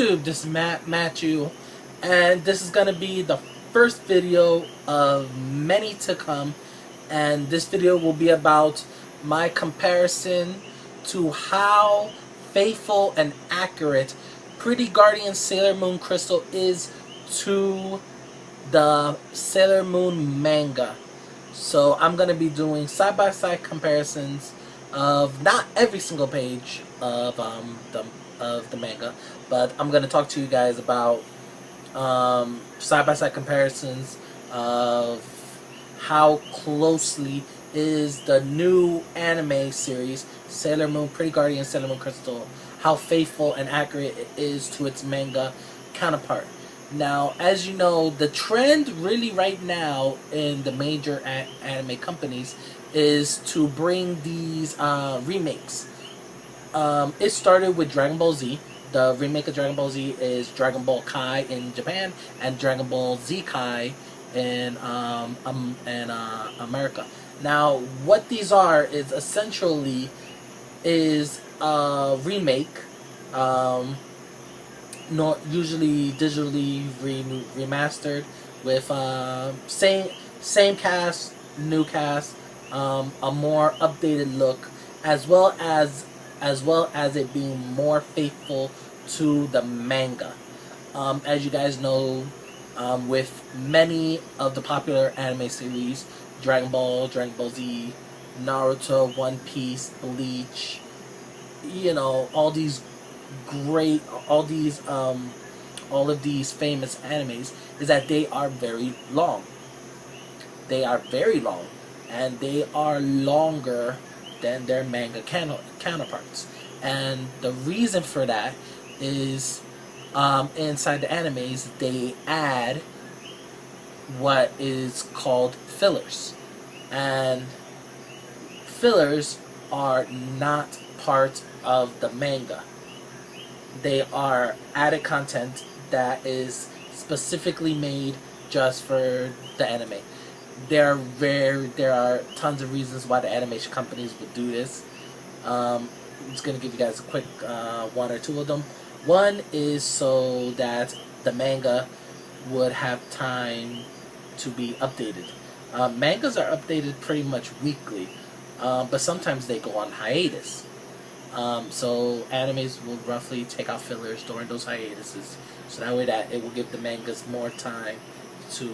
YouTube, this is Matthew, and this is gonna be the first video of many to come, and this video will be about my comparison to how faithful and accurate Pretty Guardian Sailor Moon Crystal is to the Sailor Moon manga. So I'm gonna be doing side-by-side comparisons of not every single page of the manga, but I'm gonna talk to you guys about side-by-side comparisons of how closely is the new anime series Sailor Moon Pretty Guardian Sailor Moon Crystal, how faithful and accurate it is to its manga counterpart. Now, as you know, the trend really right now in the major anime companies is to bring these remakes. It started with Dragon Ball Z. The remake of Dragon Ball Z is Dragon Ball Kai in Japan and Dragon Ball Z Kai in America. Now, what these are is essentially is a remake. Not usually digitally remastered with same cast, new cast, a more updated look, as well as it being more faithful to the manga. As you guys know, with many of the popular anime series, Dragon Ball Z, Naruto, One Piece, Bleach, you know, all of these famous animes, is that they are very long. They are very long, and they are longer than their manga counterparts. And the reason for that is inside the animes they add what is called fillers, and fillers are not part of the manga. They are added content that is specifically made just for the anime. There are tons of reasons why the animation companies would do this. I'm just going to give you guys a quick one or two of them. One is so that the manga would have time to be updated. Mangas are updated pretty much weekly, but sometimes they go on hiatus. So animes will roughly take out fillers during those hiatuses, so that way that it will give the mangas more time to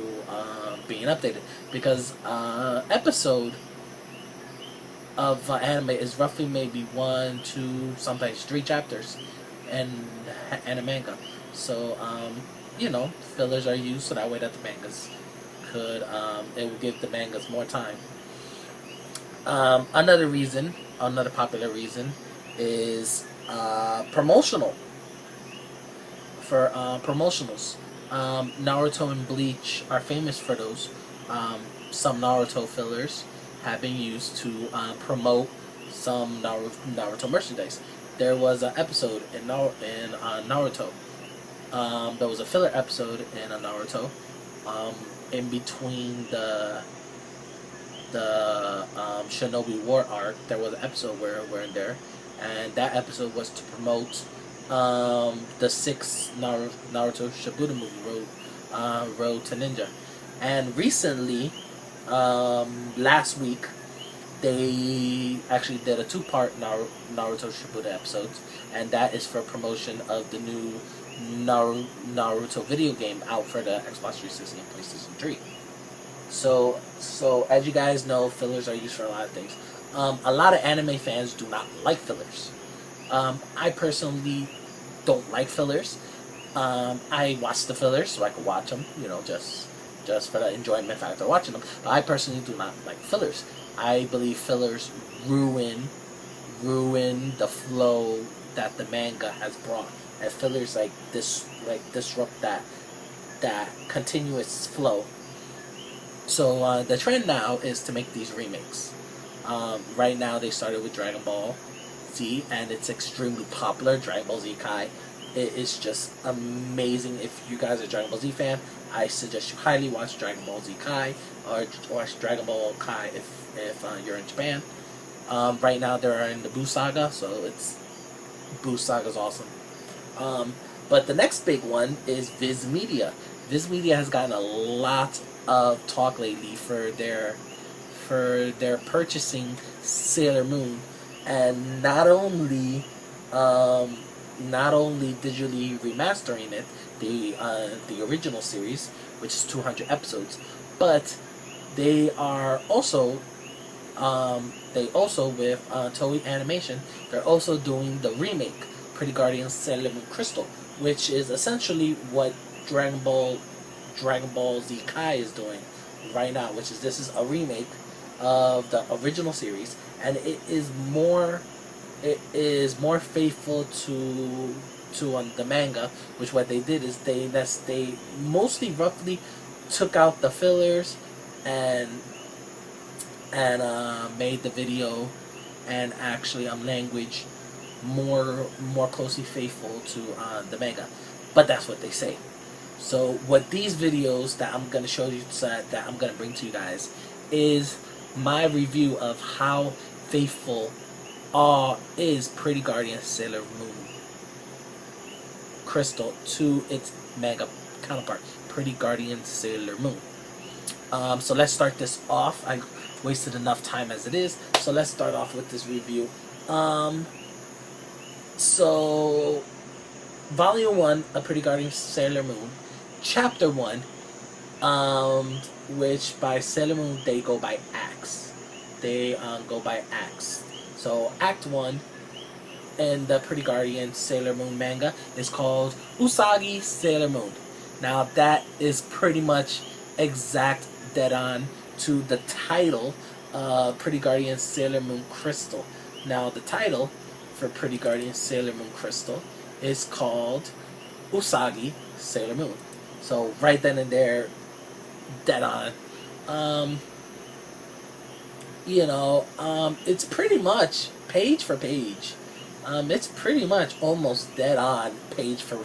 being updated. Because episode of anime is roughly maybe 1, 2, sometimes 3 chapters in a manga. So you know, fillers are used so that way that the mangas could it will give the mangas more time. Another popular reason is promotional. For promotionals, Naruto and Bleach are famous for those. Some Naruto fillers have been used to promote some Naruto merchandise. There was an episode in Naruto. There was a filler episode in Naruto. In between the Shinobi War arc, there was an episode where we're in there, and that episode was to promote the 6th Naruto Shippuden movie, Road to Ninja. And recently, last week, they actually did a 2-part Naruto Shippuden episode, and that is for promotion of the new Naruto video game out for the Xbox 360 and PlayStation 3. So as you guys know, fillers are used for a lot of things. A lot of anime fans do not like fillers. I personally don't like fillers. I watch the fillers so I can watch them, you know, just for the enjoyment factor of watching them. But I personally do not like fillers. I believe fillers ruin the flow that the manga has brought, and fillers disrupt that continuous flow. So the trend now is to make these remakes. Right now they started with Dragon Ball Z, and it's extremely popular. Dragon Ball Z Kai, it is just amazing. If you guys are a Dragon Ball Z fan, I suggest you highly watch Dragon Ball Z Kai, or watch Dragon Ball Kai if you're in Japan. Right now they're in the Buu Saga, so Buu Saga's awesome. But the next big one is Viz Media. Viz Media has gotten a lot of talk lately for their purchasing Sailor Moon, and not only digitally remastering it, the original series, which is 200 episodes, but they are also with Toei Animation, they're also doing the remake, Pretty Guardian Sailor Moon Crystal, which is essentially what Dragon Ball Z Kai is doing right now, this is a remake of the original series, and it is more faithful to the manga, which what they did is they mostly roughly took out the fillers and made the video and actually language more closely faithful to the manga, but that's what they say. So what these videos that I'm gonna show you, that I'm gonna bring to you guys, is my review of how faithful is Pretty Guardian Sailor Moon Crystal to its manga counterpart, Pretty Guardian Sailor Moon. So let's start this off. I wasted enough time as it is, so let's start off with this review. So Volume 1 of Pretty Guardian Sailor Moon, Chapter 1, which by Sailor Moon they go by acts. They go by acts. So Act 1 in the Pretty Guardian Sailor Moon manga is called Usagi Sailor Moon. Now that is pretty much exact dead on to the title, Pretty Guardian Sailor Moon Crystal. Now the title for Pretty Guardian Sailor Moon Crystal is called Usagi Sailor Moon. So right then and there, dead on. It's pretty much page for page. It's pretty much almost dead on page for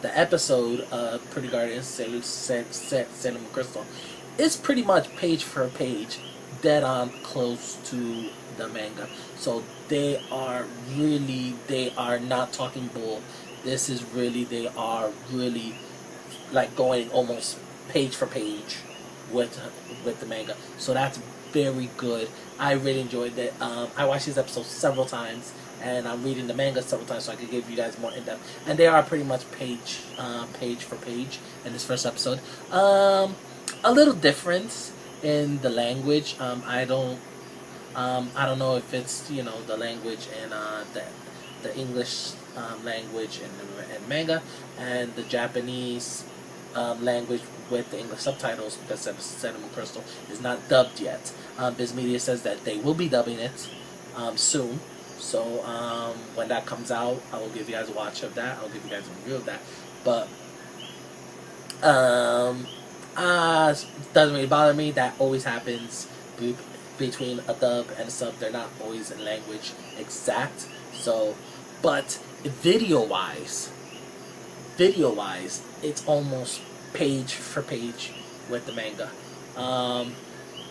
the episode of Pretty Guardian Sailor Moon Crystal. It's pretty much page for page, dead on close to the manga. So they are not talking bull. This is really, they are really like going almost page for page with the manga. So that's very good. I really enjoyed it. I watched these episodes several times, and I'm reading the manga several times so I could give you guys more in depth. And they are pretty much page for page in this first episode. A little difference in the language. I don't know if it's the language in the English language and manga, and the Japanese language with the English subtitles, because Sailor Moon Crystal is not dubbed yet. Viz Media says that they will be dubbing it soon. So when that comes out, I will give you guys a watch of that. I'll give you guys a review of that. But doesn't really bother me. That always happens between a dub and a sub. They're not always in language exact. So, but video-wise, it's almost page for page with the manga.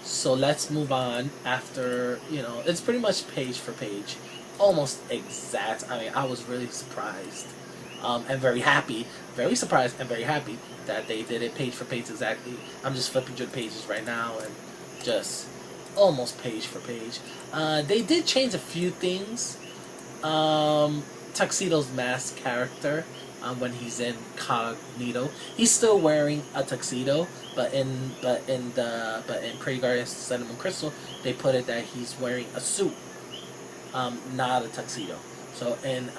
So let's move on after, it's pretty much page for page, almost exact. I mean, I was really surprised and very happy, very surprised and very happy that they did it page for page exactly. I'm just flipping through the pages right now and just almost page for page. They did change a few things. Tuxedo's mask character, when he's in Cognito, he's still wearing a tuxedo, but in Pretty Guardian Sailor Moon Crystal, they put it that he's wearing a suit, not a tuxedo. So in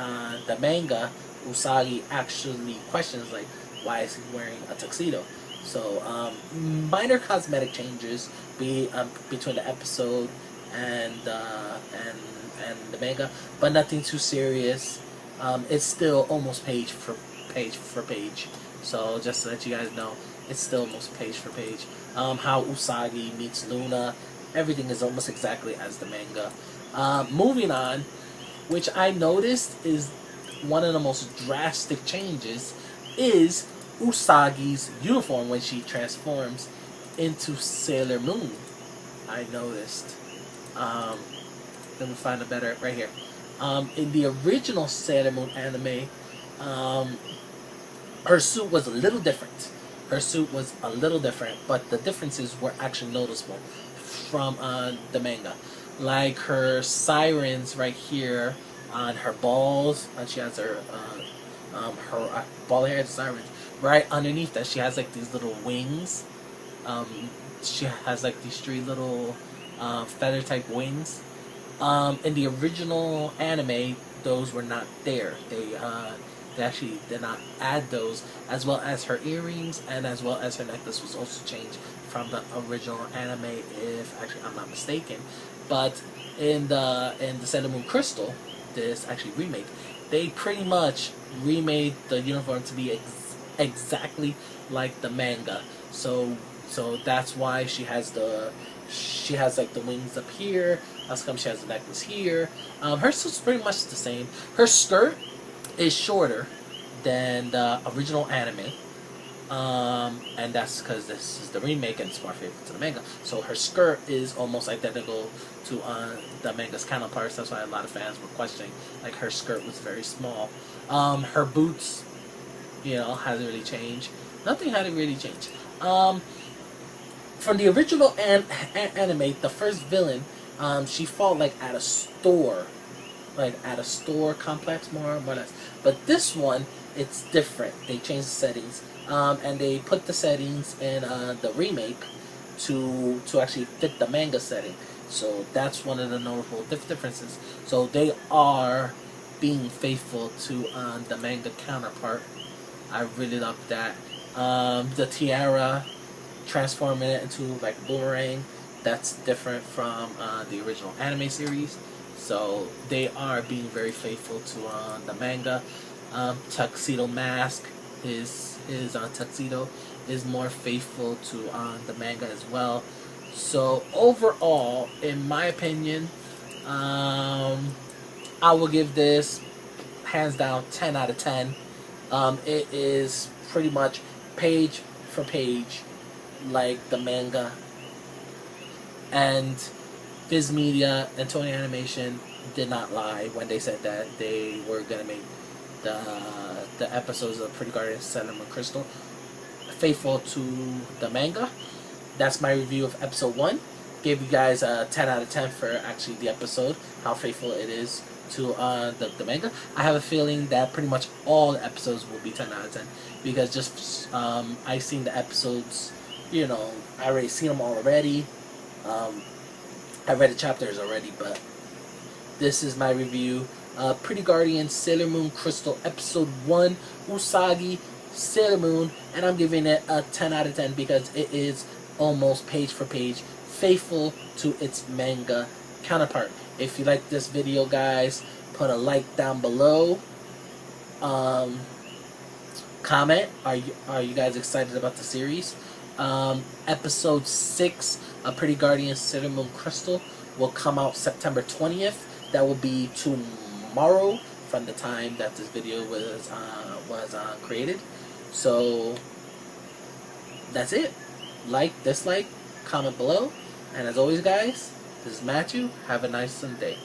the manga, Usagi actually questions like, why is he wearing a tuxedo? So minor cosmetic changes between the episode and the manga, but nothing too serious. It's still almost page for page. So just to let you guys know, it's still almost page for page. How Usagi meets Luna, everything is almost exactly as the manga. Moving on, which I noticed is one of the most drastic changes, is Usagi's uniform when she transforms into Sailor Moon. I noticed. Let me find a better right here. In the original Sailor Moon anime, her suit was a little different. Her suit was a little different, but the differences were actually noticeable from the manga. Like her sirens right here on her balls, and she has her ball hair sirens. Right underneath that, she has like these little wings. She has like these three little feather type wings. In the original anime, those were not there. They actually did not add those, as well as her earrings and as well as her necklace was also changed from the original anime, if actually I'm not mistaken. But in the Sailor Moon Crystal, this actually remake, they pretty much remade the uniform to be exactly like the manga. So that's why she has like the wings up here. That's come she has the necklace here. Her suit's pretty much the same. Her skirt is shorter than the original anime. And that's because this is the remake and it's more faithful to the manga. So her skirt is almost identical to the manga's counterparts. That's why a lot of fans were questioning, like, her skirt was very small. Her boots, hasn't really changed. Nothing hadn't really changed. From the original anime, the first villain, she fought like at a store complex, more or less. But this one, it's different. They changed the settings, and they put the settings in the remake to actually fit the manga setting. So that's one of the notable differences. So they are being faithful to the manga counterpart. I really love that. The tiara, transforming it into like a boomerang, that's different from the original anime series. So they are being very faithful to the manga. Tuxedo Mask, his tuxedo is more faithful to the manga as well. So overall, in my opinion, I will give this hands down 10 out of 10. It is pretty much page for page like the manga, and Viz Media and Toei Animation did not lie when they said that they were gonna make the episodes of Pretty Guardian Sailor Moon Crystal faithful to the manga. That's my review of episode 1. Gave you guys a 10 out of 10 for actually the episode, how faithful it is to the manga. I have a feeling that pretty much all the episodes will be 10 out of 10 because just I've seen the episodes. I already seen them all already. I read the chapters already, but this is my review. Pretty Guardian Sailor Moon Crystal Episode 1, Usagi Sailor Moon, and I'm giving it a 10 out of 10 because it is almost page for page faithful to its manga counterpart. If you like this video, guys, put a like down below. Comment, are you guys excited about the series? Episode 6 of Pretty Guardian Sailor Moon Crystal will come out September 20th. That will be tomorrow from the time that this video was created. So that's it. Like, dislike, comment below. And as always, guys, this is Matthew. Have a nice Sunday.